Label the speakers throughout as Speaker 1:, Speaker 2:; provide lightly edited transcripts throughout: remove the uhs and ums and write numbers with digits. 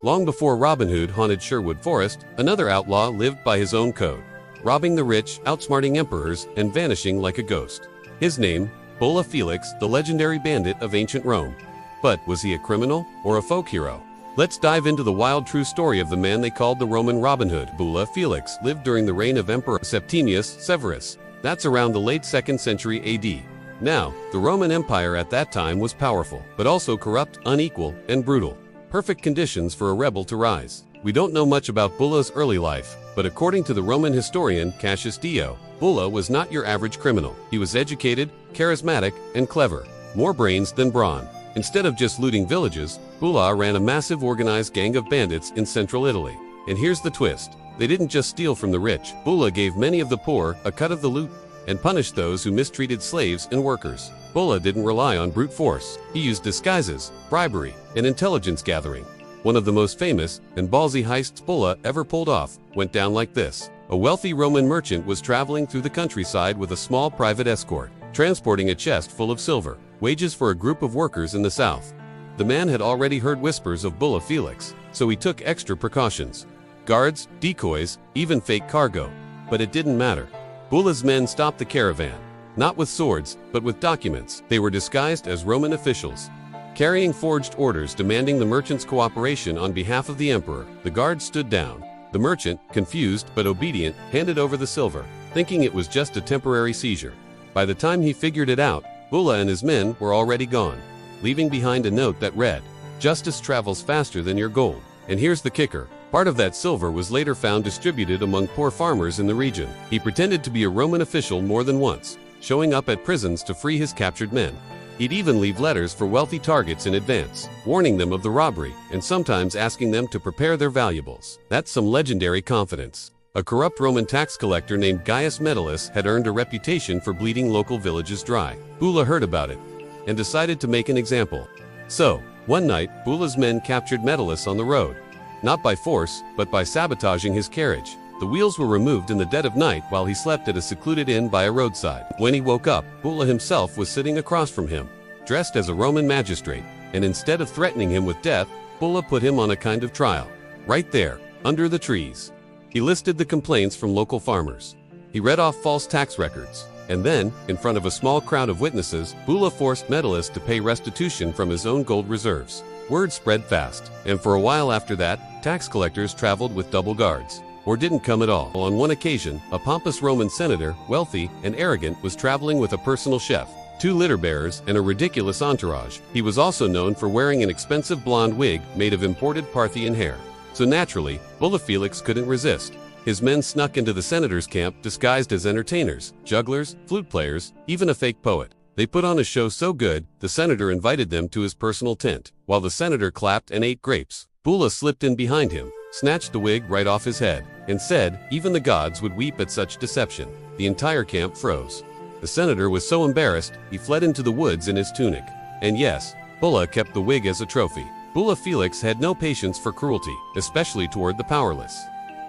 Speaker 1: Long before Robin Hood haunted Sherwood Forest, another outlaw lived by his own code, robbing the rich, outsmarting emperors, and vanishing like a ghost. His name, Bulla Felix, the legendary bandit of ancient Rome. But was he a criminal or a folk hero? Let's dive into the wild true story of the man they called the Roman Robin Hood. Bulla Felix lived during the reign of Emperor Septimius Severus. That's around the late 2nd century AD. Now, the Roman Empire at that time was powerful, but also corrupt, unequal, and brutal. Perfect conditions for a rebel to rise. We don't know much about Bulla's early life, but according to the Roman historian Cassius Dio, Bulla was not your average criminal. He was educated, charismatic, and clever. More brains than brawn. Instead of just looting villages, Bulla ran a massive organized gang of bandits in central Italy. And here's the twist. They didn't just steal from the rich. Bulla gave many of the poor a cut of the loot and punished those who mistreated slaves and workers. Bulla didn't rely on brute force. He used disguises, bribery, and intelligence gathering. One of the most famous and ballsy heists Bulla ever pulled off went down like this. A wealthy Roman merchant was traveling through the countryside with a small private escort, transporting a chest full of silver, wages for a group of workers in the south. The man had already heard whispers of Bulla Felix, so he took extra precautions. Guards, decoys, even fake cargo. But it didn't matter. Bulla's men stopped the caravan, not with swords, but with documents. They were disguised as Roman officials, carrying forged orders demanding the merchant's cooperation on behalf of the emperor. The guards stood down. The merchant, confused but obedient, handed over the silver, thinking it was just a temporary seizure. By the time he figured it out, Bulla and his men were already gone, leaving behind a note that read, "Justice travels faster than your gold." And here's the kicker. Part of that silver was later found distributed among poor farmers in the region. He pretended to be a Roman official more than once, showing up at prisons to free his captured men. He'd even leave letters for wealthy targets in advance, warning them of the robbery and sometimes asking them to prepare their valuables. That's some legendary confidence. A corrupt Roman tax collector named Gaius Metellus had earned a reputation for bleeding local villages dry. Bulla heard about it and decided to make an example. So, one night, Bulla's men captured Metellus on the road. Not by force, but by sabotaging his carriage. The wheels were removed in the dead of night while he slept at a secluded inn by a roadside. When he woke up, Bulla himself was sitting across from him, dressed as a Roman magistrate, and instead of threatening him with death, Bulla put him on a kind of trial. Right there, under the trees. He listed the complaints from local farmers. He read off false tax records. And then, in front of a small crowd of witnesses, Bulla forced Metellus to pay restitution from his own gold reserves. Word spread fast, and for a while after that, tax collectors traveled with double guards, or didn't come at all. On one occasion, a pompous Roman senator, wealthy and arrogant, was traveling with a personal chef, 2 litter bearers, and a ridiculous entourage. He was also known for wearing an expensive blonde wig made of imported Parthian hair. So naturally, Bulla Felix couldn't resist. His men snuck into the senator's camp disguised as entertainers, jugglers, flute players, even a fake poet. They put on a show so good, the senator invited them to his personal tent. While the senator clapped and ate grapes, Bulla slipped in behind him, snatched the wig right off his head, and said even the gods would weep at such deception. The entire camp froze. The senator was so embarrassed, he fled into the woods in his tunic. And yes, Bulla kept the wig as a trophy. Bulla Felix had no patience for cruelty, especially toward the powerless.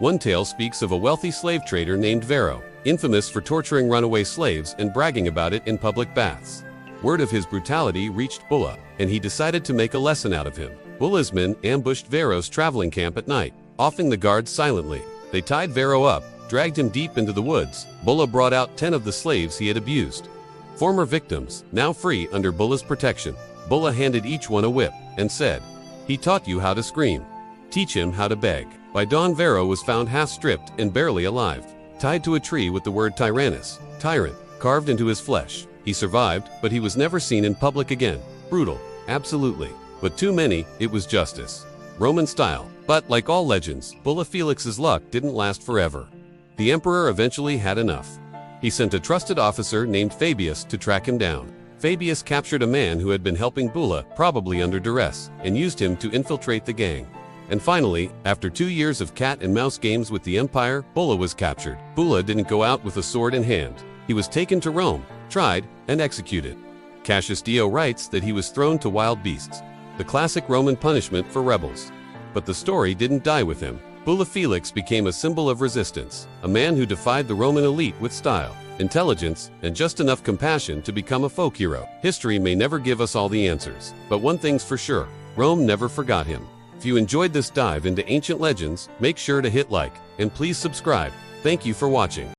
Speaker 1: One tale speaks of a wealthy slave trader named Varro, infamous for torturing runaway slaves and bragging about it in public baths. Word of his brutality reached Bulla, and he decided to make a lesson out of him. Bulla's men ambushed Varro's traveling camp at night, offing the guards silently. They tied Varro up, dragged him deep into the woods. Bulla brought out 10 of the slaves he had abused. Former victims, now free under Bulla's protection. Bulla handed each one a whip and said, "He taught you how to scream. Teach him how to beg." By dawn, Varro was found half-stripped and barely alive, tied to a tree with the word tyrannus, tyrant, carved into his flesh. He survived, but he was never seen in public again. Brutal, absolutely. But too many, it was justice. Roman style. But like all legends, Bulla Felix's luck didn't last forever. The emperor eventually had enough. He sent a trusted officer named Fabius to track him down. Fabius captured a man who had been helping Bulla, probably under duress, and used him to infiltrate the gang. And finally, after 2 years of cat and mouse games with the empire, Bulla was captured. Bulla didn't go out with a sword in hand. He was taken to Rome, tried, and executed. Cassius Dio writes that he was thrown to wild beasts, the classic Roman punishment for rebels. But the story didn't die with him. Bulla Felix became a symbol of resistance, a man who defied the Roman elite with style, intelligence, and just enough compassion to become a folk hero. History may never give us all the answers, but one thing's for sure, Rome never forgot him. If you enjoyed this dive into ancient legends, make sure to hit like, and please subscribe. Thank you for watching.